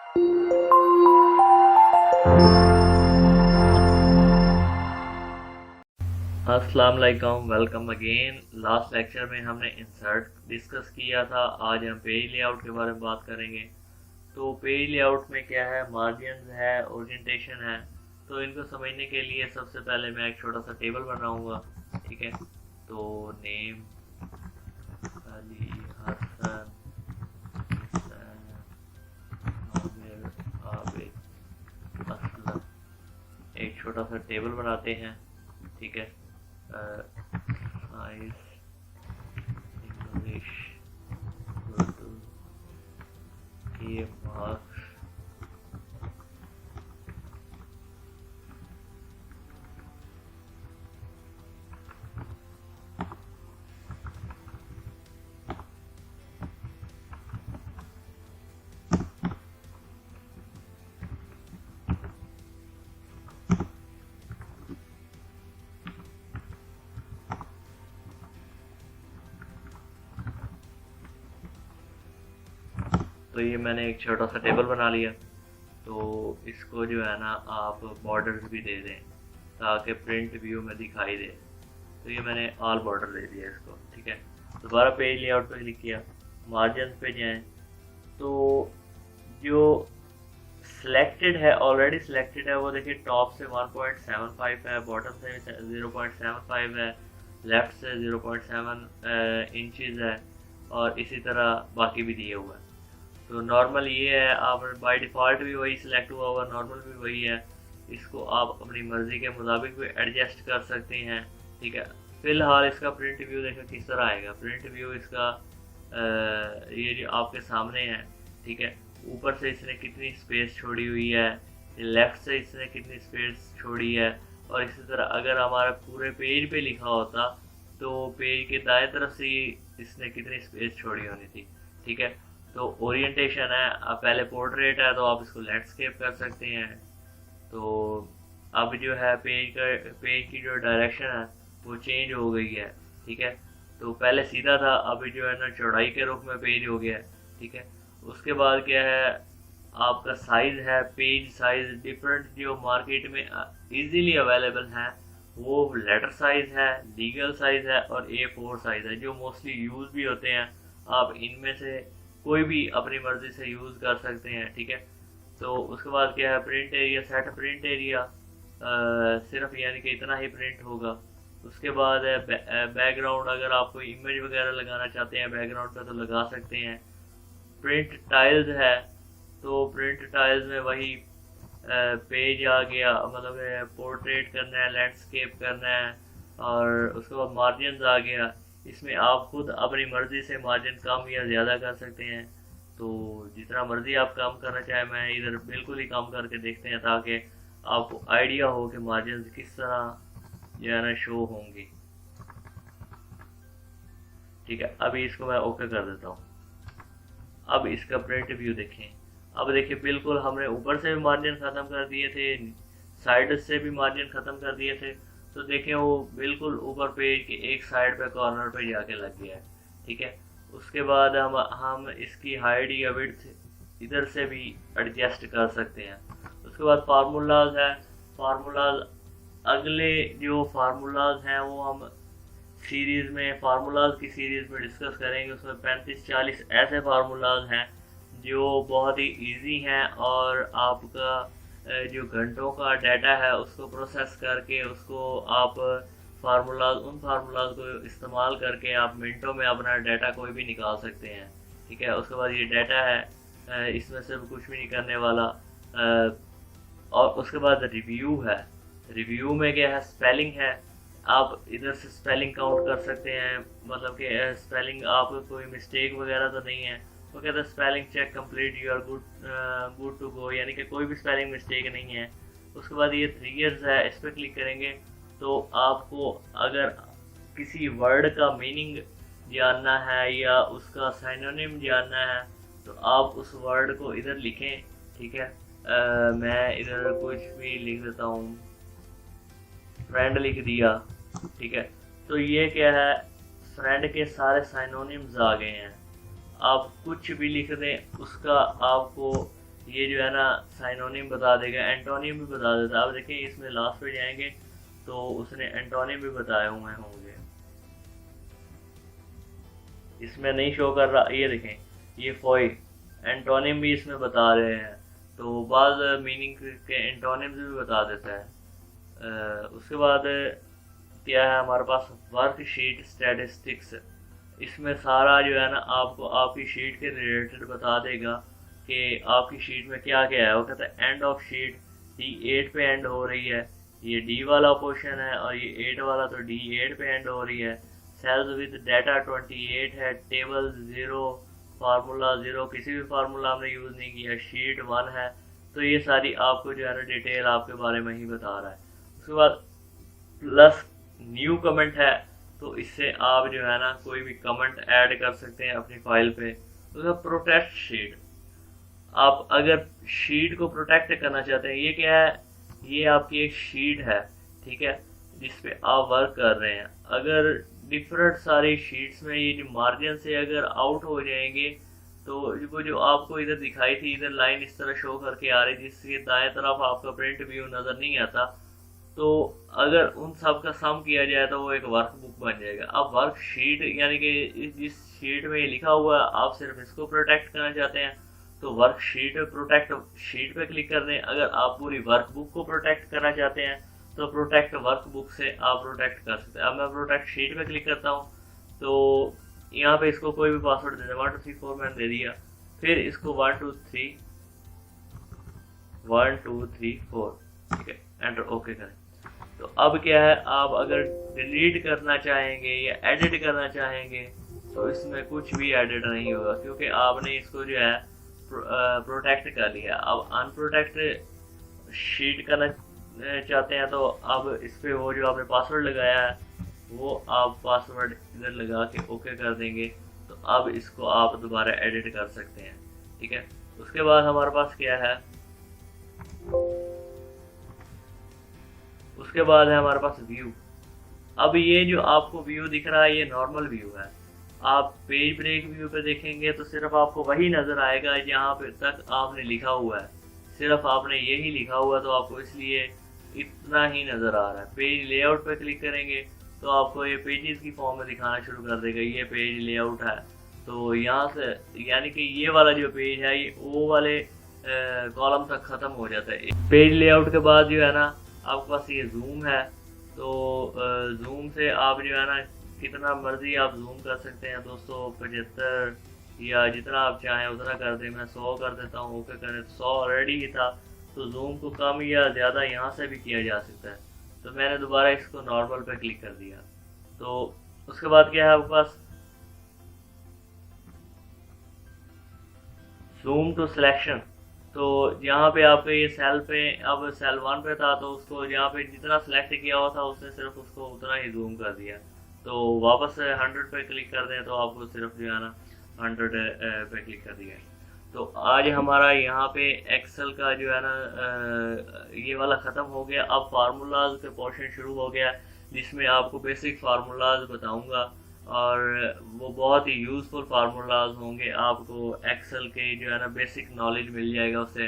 अस्सलाम वालेकुम, welcome again. Last lecture में हमने इंसर्ट डिस्कस किया था। आज हम पेज लेआउट के बारे में बात करेंगे। तो पेज लेआउट में क्या है, मार्जिन है, ओरिएंटेशन है। तो इनको समझने के लिए सबसे पहले मैं एक छोटा सा टेबल बनाऊंगा। ठीक है, तो नेम अली हसन हुसैन आमिर आबिद असलम, एक छोटा सा टेबल बनाते हैं। ठीक है, साइंस, इंग्लिश, उर्दू, ये मार्क्स। तो ये मैंने एक छोटा सा टेबल बना लिया। तो इसको जो है ना आप बॉर्डर्स भी दे दें ताकि प्रिंट व्यू में दिखाई दे। तो ये मैंने ऑल बॉर्डर दे दिया इसको। ठीक है, दोबारा पेज लेआउट पे क्लिक किया, मार्जिन पे जाएं। तो जो सिलेक्टेड है, ऑलरेडी सिलेक्टेड है, वो देखिए टॉप से 1.75 है, बॉटम से 0.75 है, लेफ्ट से 0.7 इंचज़ है, और इसी तरह बाकी भी दिए हुए हैं। तो नॉर्मल ये है, आप बाय डिफ़ॉल्ट भी वही सिलेक्ट हुआ हुआ, नॉर्मल भी वही है। इसको आप अपनी मर्ज़ी के मुताबिक भी एडजस्ट कर सकते हैं। ठीक है, फ़िलहाल इसका प्रिंट व्यू देखो किस तरह आएगा। प्रिंट व्यू इसका ये जो आपके सामने है। ठीक है, ऊपर से इसने कितनी स्पेस छोड़ी हुई है, लेफ़्ट से इसने कितनी स्पेस छोड़ी है, और इसी तरह अगर हमारा पूरे पेज पे लिखा होता तो पेज के दाएं तरफ से इसने कितनी स्पेस छोड़ी होनी थी। ठीक है, तो ओरिएंटेशन है, पहले पोर्ट्रेट है तो आप इसको लैंडस्केप कर सकते हैं। तो अब जो है पेज की जो डायरेक्शन है वो चेंज हो गई है। ठीक है, तो पहले सीधा था, अभी जो है ना चौड़ाई के रुख में पेज हो गया है। ठीक है, उसके बाद क्या है, आपका साइज़ है, पेज साइज़ डिफरेंट जो मार्केट में इजीली अवेलेबल है वो लेटर साइज़ है, लीगल साइज़ है, और A4 साइज़ है जो मोस्टली यूज़ भी होते हैं। आप इनमें से कोई भी अपनी मर्ज़ी से यूज़ कर सकते हैं। ठीक है, तो उसके बाद क्या है, print area set. Print area सिर्फ यानी कि इतना ही प्रिंट होगा। उसके बाद है बैकग्राउंड, अगर आप कोई इमेज वगैरह लगाना चाहते हैं बैकग्राउंड पे तो लगा सकते हैं। प्रिंट टाइल्स है, तो प्रिंट टाइल्स में वही पेज आ गया, मतलब पोर्ट्रेट करना है, लैंडस्केप करना है, और उसके बाद मार्जिन आ गया। इसमें आप खुद अपनी मर्ज़ी से मार्जिन कम या ज़्यादा कर सकते हैं। तो जितना मर्ज़ी आप काम करना चाहें, मैं इधर बिल्कुल ही कम करके देखते हैं ताकि आपको आइडिया हो कि मार्जिन किस तरह जो है ना शो होंगी। ठीक है, अभी इसको मैं ओके कर देता हूँ। अब इसका प्रिंट व्यू देखें। अब देखिए बिल्कुल हमने ऊपर से भी मार्जिन ख़त्म कर दिए थे, साइड से भी मार्जिन ख़त्म कर दिए थे। तो देखें वो बिल्कुल ऊपर पेज के एक साइड पे कॉर्नर पे जाके लग गया है। ठीक है, उसके बाद हम इसकी हाइट या विड्थ इधर से भी एडजस्ट कर सकते हैं। उसके बाद फार्मूलाज है। फार्मूलाज, अगले जो फार्मूलाज हैं वो हम सीरीज़ में, फार्मूलाज की सीरीज़ में डिस्कस करेंगे। उसमें 35-40 ऐसे फार्मूलाज हैं जो बहुत ही इजी हैं, और आपका जो घंटों का डाटा है उसको प्रोसेस करके उसको आप उन फार्मूलाज को इस्तेमाल करके आप मिनटों में अपना डाटा कोई भी निकाल सकते हैं। ठीक है, उसके बाद ये डाटा है, इसमें सिर्फ कुछ भी नहीं करने वाला। और उसके बाद रिव्यू है। रिव्यू में क्या है, स्पेलिंग है। आप इधर से स्पेलिंग काउंट कर सकते हैं, मतलब कि स्पेलिंग आप कोई मिस्टेक वगैरह तो नहीं है। वो कहता है spelling check complete, you are good to go, यानी कि कोई भी स्पेलिंग मिस्टेक नहीं है। उसके बाद ये 3 इयर्स है, इस पर क्लिक करेंगे तो आपको अगर किसी वर्ड का मीनिंग जानना है या उसका सिनोनिम जानना है तो आप उस वर्ड को इधर लिखें। ठीक है, मैं इधर कुछ भी लिख देता हूँ, फ्रेंड लिख दिया। ठीक है, तो ये क्या है, फ्रेंड के सारे साइनोनिम्स आ गए हैं। आप कुछ भी लिख दें उसका आपको ये जो है ना साइनोनिम बता देगा, एंटोनिम भी बता देता है। अब देखिए इसमें लास्ट पे जाएंगे तो उसने एंटोनिम भी बताए हुए होंगे, इसमें नहीं शो कर रहा। ये देखें, ये फोई एंटोनिम भी इसमें बता रहे हैं, तो बाद मीनिंग के एंटोनिम्स भी बता देता है। उसके बाद क्या है हमारे पास, वर्कशीट स्टैटिस्टिक्स। इसमें सारा जो है ना आपको आपकी शीट के रिलेटेड बता देगा कि आपकी शीट में क्या क्या है। वो कहता है एंड ऑफ शीट D8 पे एंड हो रही है, ये D वाला पोर्शन है, और ये 8 वाला तो D8 पे एंड हो रही है। सेल्स विद डाटा 28 है, टेबल 0, फार्मूला 0, किसी भी फार्मूला हमने यूज़ नहीं किया, शीट 1 है। तो ये सारी आपको जो है ना डिटेल आपके बारे में ही बता रहा है। उसके बाद प्लस न्यू कमेंट है, तो इससे आप जो है ना कोई भी कमेंट ऐड कर सकते हैं अपनी फाइल पे। उसका प्रोटेक्ट शीट, आप अगर शीट को प्रोटेक्ट करना चाहते हैं, ये क्या है, ये आपकी एक शीट है, ठीक है, जिसपे आप वर्क कर रहे हैं। अगर डिफरेंट सारी शीट्स में ये जो मार्जिन से अगर आउट हो जाएंगे, तो वो जो आपको इधर दिखाई थी, इधर लाइन इस तरह शो करके आ रही थी, जिसके दाएं तरफ आपका प्रिंट व्यू नज़र नहीं आता, तो अगर उन सब का सम किया जाए तो वो एक वर्कबुक बन जाएगा। अब वर्कशीट यानी कि जिस शीट में ये लिखा हुआ है आप सिर्फ इसको प्रोटेक्ट करना चाहते हैं, तो वर्कशीट प्रोटेक्ट शीट पे क्लिक कर दें। अगर आप पूरी वर्कबुक को प्रोटेक्ट करना चाहते हैं तो प्रोटेक्ट वर्कबुक से आप प्रोटेक्ट कर सकते हैं। अब मैं प्रोटेक्ट शीट पे क्लिक करता हूँ, तो यहाँ पे इसको कोई भी पासवर्ड दे दें, 1 2 3 4 मैंने दे दिया। फिर इसको 1 2 3 4, ठीक है, एंटर ओके करें। तो अब क्या है, आप अगर डिलीट करना चाहेंगे या एडिट करना चाहेंगे तो इसमें कुछ भी एडिट नहीं होगा, क्योंकि आपने इसको जो है प्रोटेक्ट कर लिया। अब अनप्रोटेक्ट शीट करना चाहते हैं तो अब इस पर वो जो आपने पासवर्ड लगाया है वो आप पासवर्ड इधर लगा के ओके कर देंगे, तो अब इसको आप दोबारा एडिट कर सकते हैं, ठीक है। उसके बाद हमारे पास क्या है, उसके बाद है हमारे पास व्यू। अब ये जो आपको व्यू दिख रहा है ये नॉर्मल व्यू है। आप पेज ब्रेक व्यू पे देखेंगे तो सिर्फ आपको वही नज़र आएगा जहाँ पे तक आपने लिखा हुआ है, सिर्फ आपने यही लिखा हुआ, तो आपको इसलिए इतना ही नज़र आ रहा है। पेज लेआउट पे क्लिक करेंगे तो आपको ये पेजेस की फॉर्म में दिखाना शुरू कर देगा, ये पेज लेआउट है। तो यहाँ से यानी कि ये वाला जो पेज है ये ओ वाले कॉलम तक ख़त्म हो जाता है। पेज लेआउट के बाद जो है ना आपके पास ये जूम है, तो जूम से आप जो है ना कितना मर्जी आप जूम कर सकते हैं, 275 या जितना आप चाहें उतना कर दें। मैं 100 कर देता हूँ, ओके करें, 100 ऑलरेडी ही था, तो जूम को कम या ज़्यादा यहाँ से भी किया जा सकता है। तो मैंने दोबारा इसको नॉर्मल पे क्लिक कर दिया। तो उसके बाद क्या है आपके पास, जूम टू सिलेक्शन। तो यहाँ पे आपके ये सेल पे, अब सेल 1 पे था तो उसको यहाँ पे जितना सेलेक्ट किया हुआ था उसने सिर्फ उसको उतना ही जूम कर दिया। तो वापस 100 पे क्लिक कर दें तो आपको सिर्फ जो है ना 100 पे क्लिक कर दिया। तो आज हमारा यहाँ पे एक्सेल का जो है ना ये वाला ख़त्म हो गया। अब फार्मूलाज के पोर्शन शुरू हो गया, जिसमें आपको बेसिक फार्मूलाज बताऊँगा, और वो बहुत ही यूज़फुल फार्मूलाज होंगे। आपको एक्सेल के जो है ना बेसिक नॉलेज मिल जाएगा उससे।